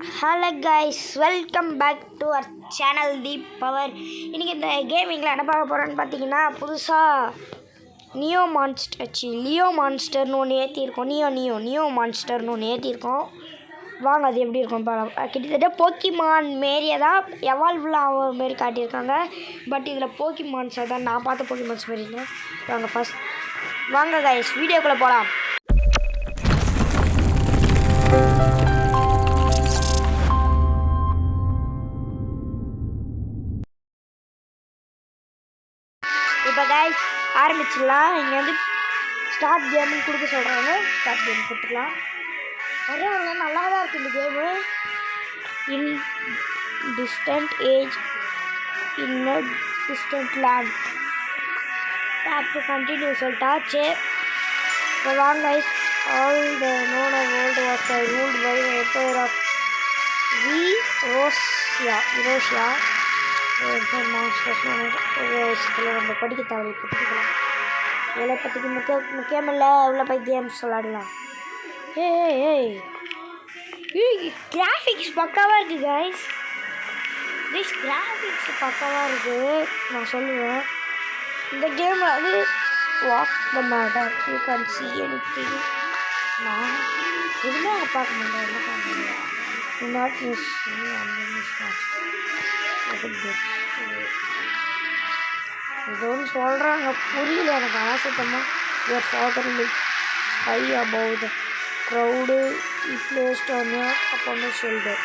Hello guys, welcome back to our channel deep power. இன்றைக்கி இந்த கேமிங்கில் என்ன பார்க்க போகிறோன்னு பார்த்தீங்கன்னா, புதுசாக லியோ மான்ஸ்டர்னு ஒன்று ஏற்றிருக்கோம். நியோ மான்ஸ்டர்னு ஒன்று ஏற்றிருக்கோம். வாங்க அது எப்படி இருக்கும் பார்க்கலாம். கிட்டத்தட்ட போக்கிமான் மாரியே தான் எவால்வ்லாம் ஆகிற மாரி காட்டியிருக்காங்க. பட் இதில் போக்கிமான்ஸை தான் நான் பார்த்த போக்கிமான்ஸ் மாரி இல்லை. வாங்க கைஸ் வீடியோக்குள்ளே போகலாம். இப்போ கைஸ் ஆரம்பிச்சிடலாம். இங்கே வந்து ஸ்டார்ட் கேம்னு கொடுக்க சொல்கிறாங்க. ஸ்டார்ட் கேம் கொடுத்துக்கலாம். பரவாயில்ல, நல்லா தான் இருக்குது இந்த game. In distant age in a distant land tap to continue சொல்லிட்டாச்சு. இப்போ வாங்க guys. All the known of world was ruled by empire of Eurasia. நம்ம படிக்க தேவை படிக்கலாம். இதில் பற்றிக்கு முக்கியமில்லை. உள்ள போய் கேம்ஸ் விளாடலாம். கிராஃபிக்ஸ் பக்காவாக இருக்குது கைஸ். கிராஃபிக்ஸ் பக்காவாக இருக்குது. நான் சொல்லுவேன், இந்த கேமில் வந்து walk the matter you can see anything. நான் எதுவுமே அங்கே பார்க்க முடியாது. என்ன பார்க்க முடியாது. நாட் மிஸ் இது ஒன்று சொல்கிறாங்க, புரியல எனக்கு. ஆசத்தமாக your father lives high above the crowd he placed on your upon the shoulder.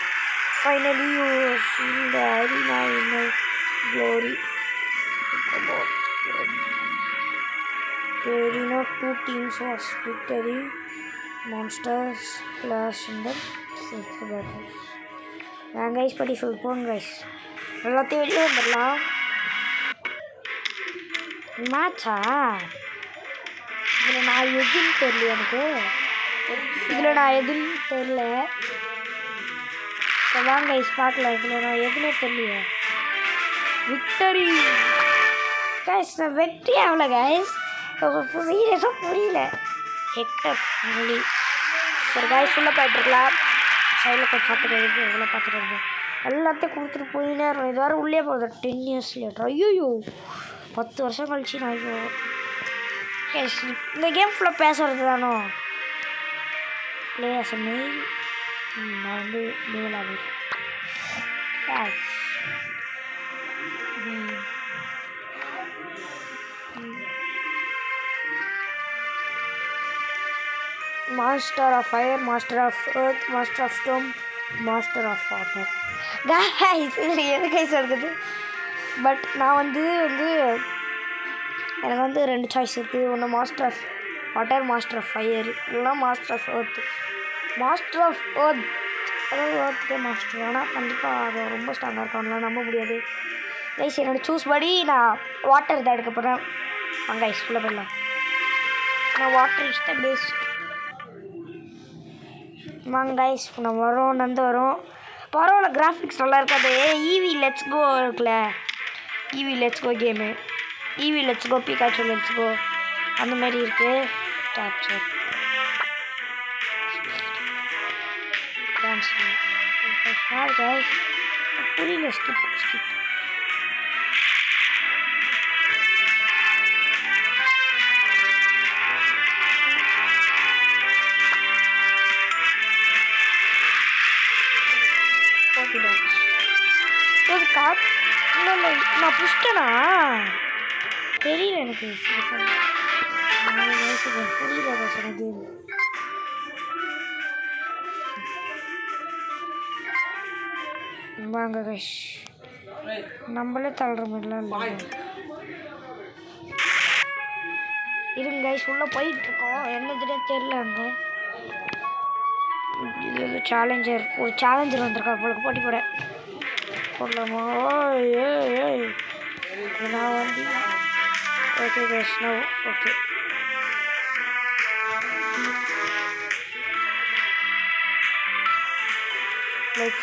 Finally you feel the arena in a glory. The arena two teams was victory. Monsters clash in the sixth battle. Guys படி சொல்லுவோம் guys. எல்லாத்தையும் வெளியே வந்துடலாம். மேட்சா இதில் நான் எதுன்னு தெரியல. வாங்க கைஸ் பார்க்கலாம். இதில் நான் எதுனே தெரியல. Victory guys. நான் வெற்றி ஆகல கைஸ். சீரியஸாக புரியல. ஹெக்டர் மொழி ஒரு கைஸ் ஃபுல்லாக போய்ட்டுருக்கலாம். சைடில் கொஞ்சம் பார்த்துக்கிறது எவ்வளோ பார்த்துக்கிறது எல்லாத்தையும் கொடுத்துட்டு போயினே இருக்கும். இது வேறு உள்ளே போகுது. 10 years லேட்டர். ஐயோ 10 வருஷம் கழிச்சு நான் இந்த கேம் ஃபுல்லாக பேசுகிறது தானோ. பிளேயர்ஸ் மெயில் நான் வந்து மேலாக master of fire, master of earth, master of storm, master of water. Guys இது எது கைஸ் இருக்குது. பட் நான் வந்து எனக்கு வந்து 2 சாய்ஸ் இருக்குது. ஒன்று master of water, master of fire, இல்லைனா master of earth. Master of earth அதாவது எர்த்துக்கே மாஸ்டர். ஆனால் கண்டிப்பாக அது ரொம்ப ஸ்ட்ராங்காக இருக்கும். நம்ப முடியாது கைஸ். என்னோடய சூஸ் படி நான் வாட்டர் தான் எடுக்க போகிறேன். வாங்க கைஸ் ஃபுல்லாக போயிடலாம். நான் வாட்டர் இஸ் த பெஸ்ட். வாங்க கைஸ் நம்ம வரோம். வரோம். பரவாயில்ல, கிராஃபிக்ஸ் நல்லா இருக்காது. ஈவி லெட்ஸ் கோ இருக்குல்ல, Eevee let's go game, Eevee let's go, Pikachu let's go அந்த மாதிரி இருக்குது. கேப்சர் புரியல. ஸ்கிப் இல்லை நான் புஷ்டனா தெரியல எனக்கு. 4 வயசுக்கு புரியல எனக்கு. வாங்க கைஸ் நம்மளே தள்ளுற மாதிரிலாம் இல்லை. இருங்க கைஸ் உள்ளே போயிட்டுருக்கோம். என்னதுன்னே தெரில. அங்கே இது வந்து ஒரு சேலஞ்சர் வந்திருக்கா உங்களுக்கு போட்டி போடலாமா? ஏய் நான் வந்து okay guys no okay. Let's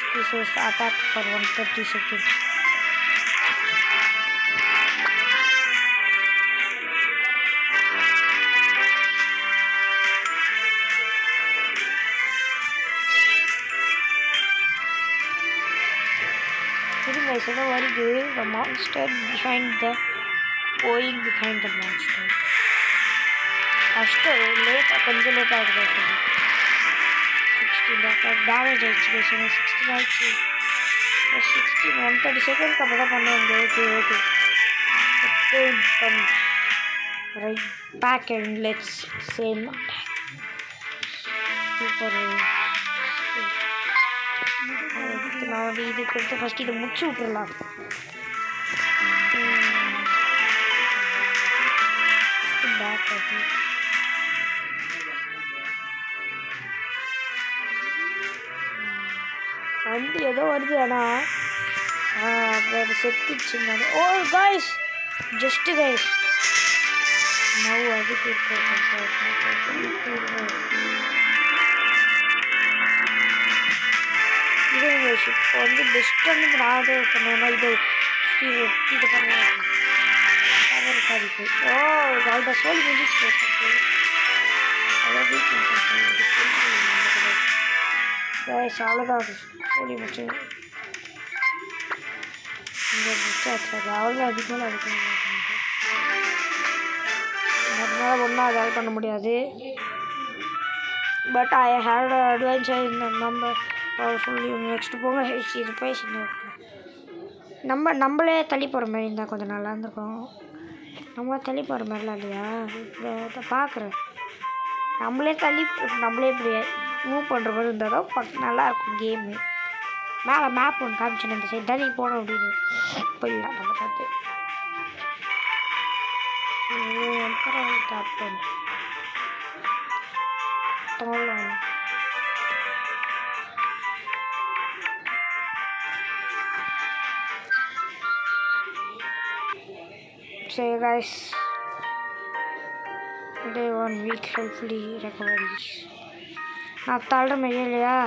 attack for 130 seconds. இருங்க ஏதோ வருது the monster behind the going behind the monster first லேட்டாக கொஞ்சம் லேட் ஆகுது 16 டேமேஜ் ஆகிடுச்சு 16 ஆகிடுச்சு 16 130 செகண்ட்க்கு அப்போ தான் பண்ணுவாங்க okay okay come right back and let's same super நான் வந்து இது கொடுத்து ஃபஸ்ட் இதை முடிச்சு விட்டுடலாம் பேக் ஆகி வந்து ஏதோ வருது ஆனால் அது செத்துச்சு oh guys just guys now அதுக்கு இது இப்போ வந்து பெஸ்ட் வந்து நான் இது பண்ணுவேன்னா இது பண்ணலாம் இருக்காது ஓ அவள்கிட்ட சொல்லி முடிச்சு அவ்வளோதான் சொல்லி முடிச்சு இங்கே முடிச்சாச்சு அவ்வளோ அதிகமாக அடிக்கணும் அதனால் ஒன்றும் அதால் பண்ண முடியாது பட் ஐ ஹேட் அட்வென்ச்சர் இந்த நம்ம சொல்லி நெக்ஸ்ட்டு போங்க இது பேசி நம்மளே தள்ளி போகிற மாதிரி இருந்தால் கொஞ்சம் நல்லா இருந்திருக்கும் நம்மளே தள்ளி போகிற மாதிரிலாம் இல்லையா இதை பார்க்குறேன் நம்மளே இப்படி மூவ் பண்ணுற மாதிரி இருந்தால் தான் நல்லாயிருக்கும் கேமு மேலே மேப் ஒன்று காமிச்சுன்னு இந்த சைடு தள்ளி போனோம் அப்படின்னு போயிடலாம் நம்ம பார்த்து captain So guys, day 1 week hopefully recoveries. நான் தள்ளுற மாதிரியே இல்லையா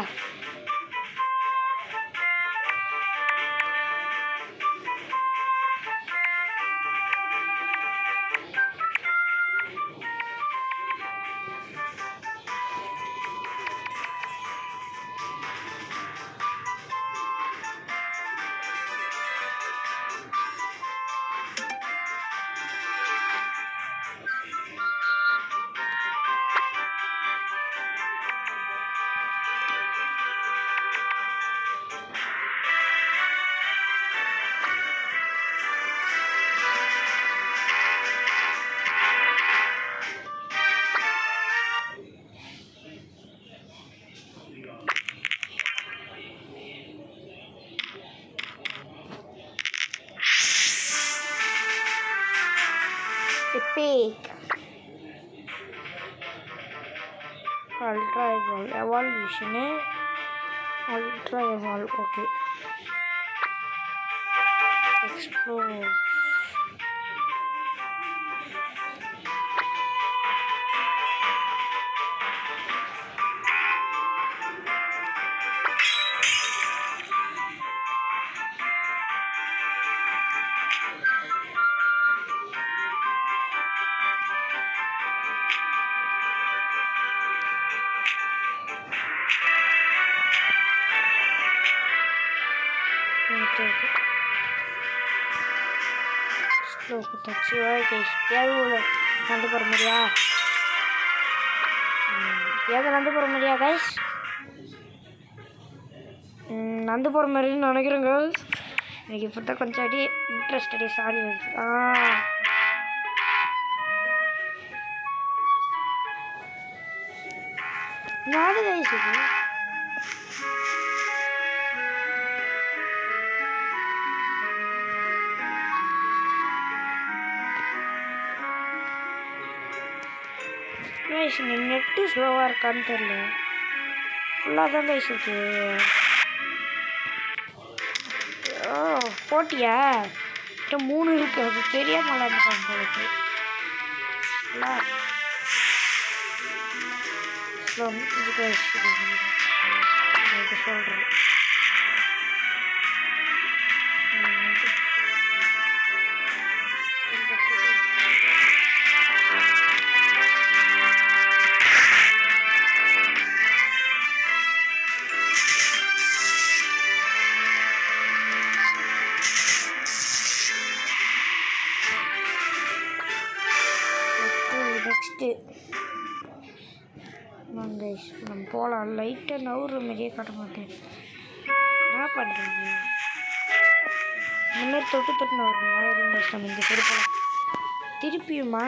epic ultra evolution ultra evolve okay explore slow குத்தாச்சு ஓகே ஏதாவது நடந்து போகிற மாதிரியா ஏதாவது நடந்து போகிற மாதிரியா கைஸ் நடந்து போகிற மாதிரின்னு நினைக்கிறேன் கேர்ள்ஸ் எனக்கு இப்போ தான் கொஞ்சம் அடி இன்ட்ரெஸ்ட் சாரி வருது நாலு கைஸ் இது கைஸ் இங்கே நெட்டு ஸ்லோவாக இருக்கான்னு தெரியல ஃபுல்லாக தான் கைஸ் இருக்கு போட்டியா கிட்ட 3 இருக்கு அது தெரியாமல் இருந்துட்டாங்க போலுக்கு இது கைஸ் சொல்கிறேன் வேஸ்ட்டு. கைஸ் நம்ம போகலாம். லைட்டாக நவுற மாதிரியே காட்ட மாட்டேன். என்ன பண்ணுறீங்க? இந்த மாதிரி தொட்டு நவுறணும். நம்ம இந்த சைடு போகலாம். திருப்பியுமா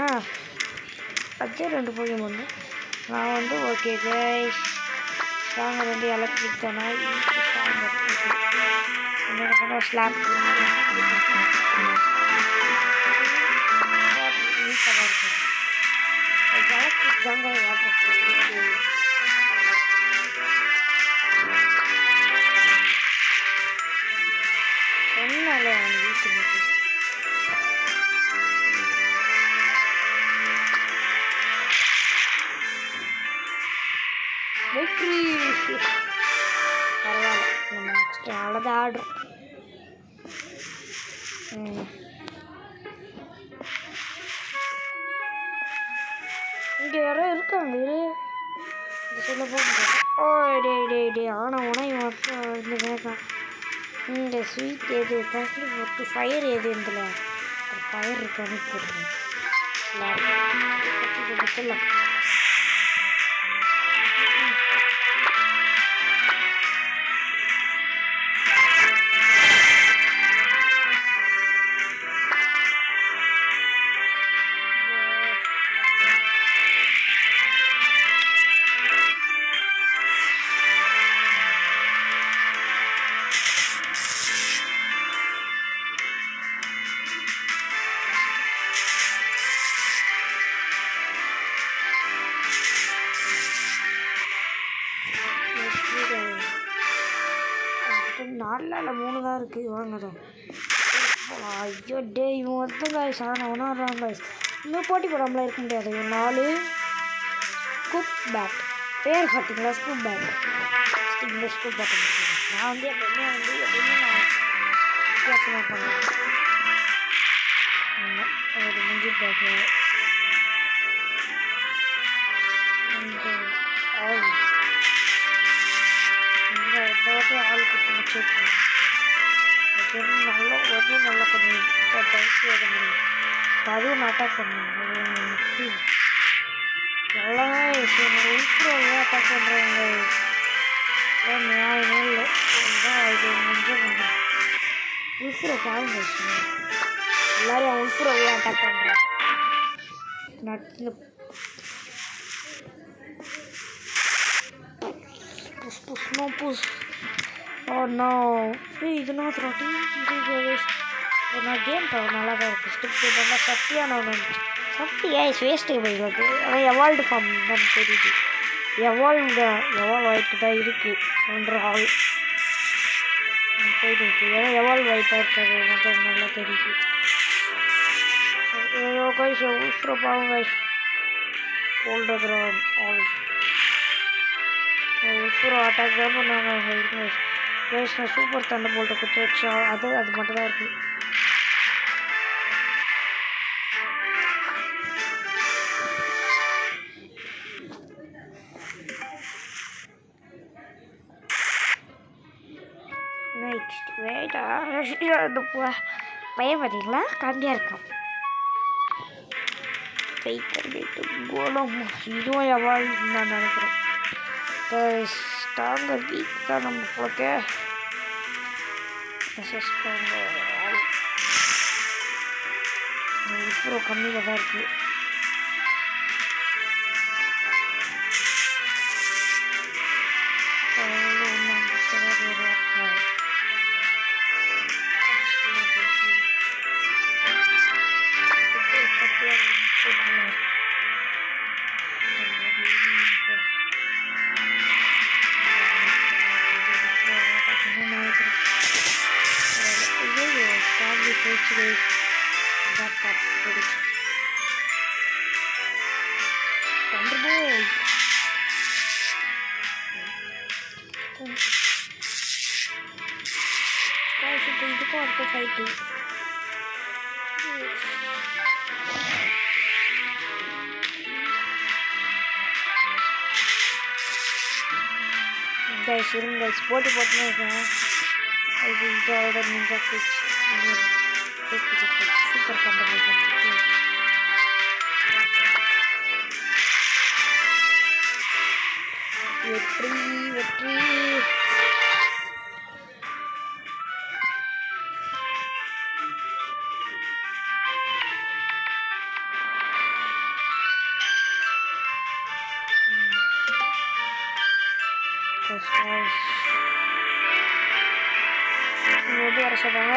அதே 2 போகணும். நான் வந்து ஓகே கைஸ் ஸ்ட்ராங்கர் வந்து எலக்ட்ரிக் தானே ஸ்ட்ராங்கர். என்னோட சொன்ன ஸ்லாப் எலக்ட்ரிக் தாங்க வாட்டர் சொன்னால வீட்டு வெற்றி. பரவாயில்ல, நம்ம நெக்ஸ்ட் அவ்வளோதான் ஆடுறோம். இங்கே யாரோ இருக்காங்க. இது சொல்ல போக ஓ டே ஆனால் உனா இவன் வந்து வேண்டாம். இந்த ஸ்வீட் எது தண்ணி போட்டு ஃபயர் எது இருந்தில்ல ஃபயர் இருக்கான்னு போடுறேன். வச்சிடலாம். நாலில் 3 தான் இருக்குது. வாங்கதான். ஐயோ டே இவன் ஒருத்தன் காய்ஸ் ஆனால் ஒன்றாடுறான் காய்ஸ். இன்னும் போட்டி போடாமலாம் இருக்க முடியாது. 4 ஸ்கூப் பேட் பேர் பார்த்தீங்களா? Scoop bat. இந்த ஸ்கூப் பேட் நான் வந்து எப்பவுமே நான் வித்தியாசமாக பண்ணுவேன். ஒரு முஞ்சி பேக்கு ஆள் ஆள் கொடுத்து முடிச்சிருக்கேன். நல்லா கொஞ்சம் அதுவும் அட்டாக் பண்ணுவாங்க. நல்லா உள்புறவே அட்டாக் பண்ணுறவங்க நியாயமே இல்லை. இது கொஞ்சம் உள்புற பாருங்க. எல்லாரையும் உள்புறவே அட்டாக் பண்ணுறாங்க. நட்டு புஷ் நோ இது நான் ரொட்டி நான் கேம் நல்லா தான் இருக்குது. ஸ்டிப் நல்லா சக்தியான ஒன்று. சக்தி வேஸ்ட்டு எங்களுக்கு. ஆனால் எவால்டு ஃபார்ம் தான் தெரியுது. எவால்வ் ஆகிட்டு தான் இருக்குது. 1 ஆள் போயிட்டு இருக்குது. ஏன்னா எவால்வ் ஆகிட்டா இருக்காது மட்டும் நல்லா தெரியுது. ஐயோ கைஸ் உள்ஃப்ரோ பாவம் கைஸ். ஓல்டர் ஆல் உள்ஃப்ரோ அட்டாக் தான் பண்ணுவாங்க கைஸ். நான் சூப்பர் தண்டர் போல்ட்டை கொடுத்து வச்சா அது மட்டும் தான் இருக்குது. நெக்ஸ்ட் வெயிட்டா அந்த பையன் பார்த்தீங்களா காண்டியாக இருக்கான். வெயிட்டு கோலம் இதுவும் எவால் நான் நினைக்கிறேன். ஸ்ட்ராங்கர் வீக் தான் நம்ம போட்டு இப்போ கம்மியில் தான் இருக்குது. இதுக்கும் அடுத்த ஃபைட்டு கைஸ் இருங்க கைஸ் போட்டு போட்டுனே இருக்கேன். இது இதோட நிஞ்சா குச் சூப்பர் கம்பெனி வெற்றி வெற்றி. எப்படி வர சொல்கிறாங்க.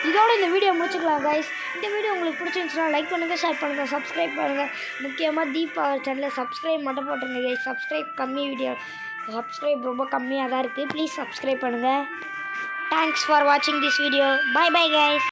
இதோட இந்த வீடியோ முடிச்சுக்கலாம் கைஸ். இந்த வீடியோ உங்களுக்கு பிடிச்சிருந்துச்சுன்னா லைக் பண்ணுங்கள், ஷேர் பண்ணுங்கள், சப்ஸ்கிரைப் பண்ணுங்கள். முக்கியமாக தீபா சேனலை சப்ஸ்கிரைப் மட்டும் போட்டுருங்க கைஸ். சப்ஸ்கிரைப் ரொம்ப கம்மியாக தான் இருக்குது. ப்ளீஸ் சப்ஸ்கிரைப் பண்ணுங்கள். தேங்க்ஸ் ஃபார் வாட்சிங் this video. Bye bye guys.